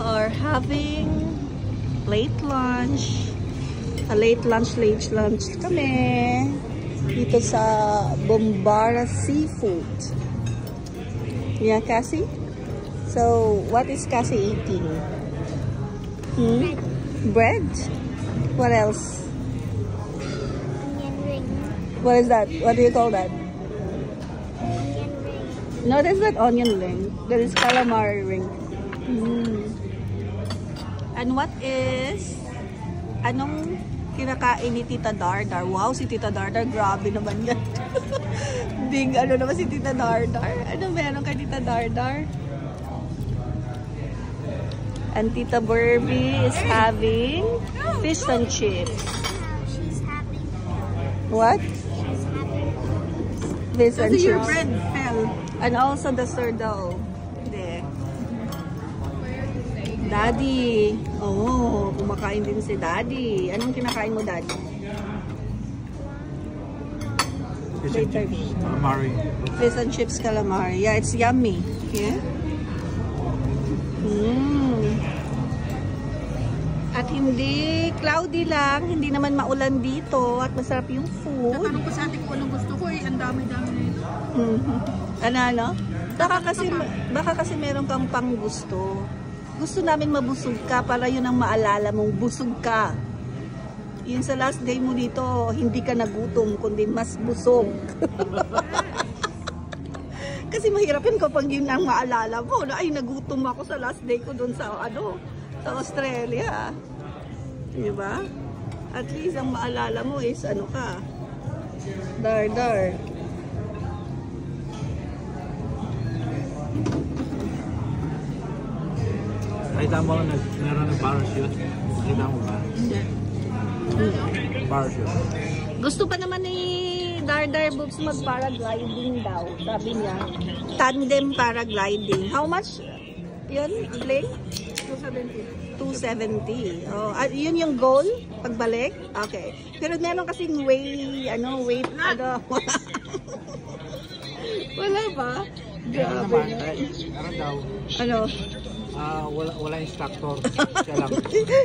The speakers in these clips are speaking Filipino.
are having late lunch. Late lunch kami dito sa Bombara Seafood. Yeah, Cassie? So, what is Cassie eating? Bread? What else? Onion ring. What is that? What do you call that? Onion ring. No, that's not onion ring. That is calamari ring. And what is... Anong kinakain ni Tita Dardar? Wow, si Tita Dardar, grabe naman yan. Big ano naman si Tita Dardar. Ano meron kay Tita Dardar? And Tita Burby is having fish and chips. She's having. What? She's having. Fish and Kasi your chips. bread fell. And also the sirdo. There. Daddy. Oh, kumakain din si Daddy. Anong kinakain mo, Daddy? Fish and chips, calamari. Fish and chips calamari. Yeah, it's yummy. Yeah? At hindi cloudy lang, hindi naman maulan dito at masarap yung food. Natanong ko sa atin kung anong gusto ko eh. Ang dami-dami na ito. Ano? Baka kasi meron kang pang gusto. Gusto namin mabusog ka para yun ang maalala mong busog ka. Yun sa last day mo dito, hindi ka nagutom, kundi mas busog. Kasi mahirap yun kapag yun ang maalala mo. Ay, nagutom ako sa last day ko dun sa, sa Australia. Diba? At least ang maalala mo is ano ka. Dar. Nakita mo meron ng parachute? Nakita mo ba? Parachute. Gusto pa naman ni Dardar Boobs mag-paragliding daw. Sabi niya, tandem paragliding. How much? Yun, Bling? 270. Oh, yun yung goal? Pagbalik? Okay. Pero meron kasing weight, Wala ba? Grabe yan. Meron daw. Ano? Wala instructor. Siya lang.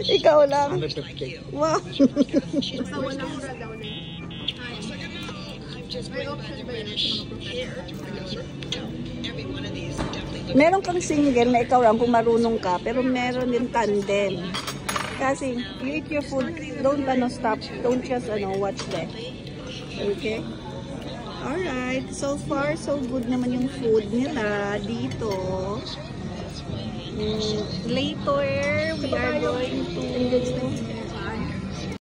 Ikaw lang. 150. Wow. Basta walang mura daw na yun. Meron kang single na ikaw lang kung marunong ka, pero meron din tandem. Kasi, you eat your food, don't stop, don't just watch that. Okay? Alright, so far, so good naman yung food nila dito. Later,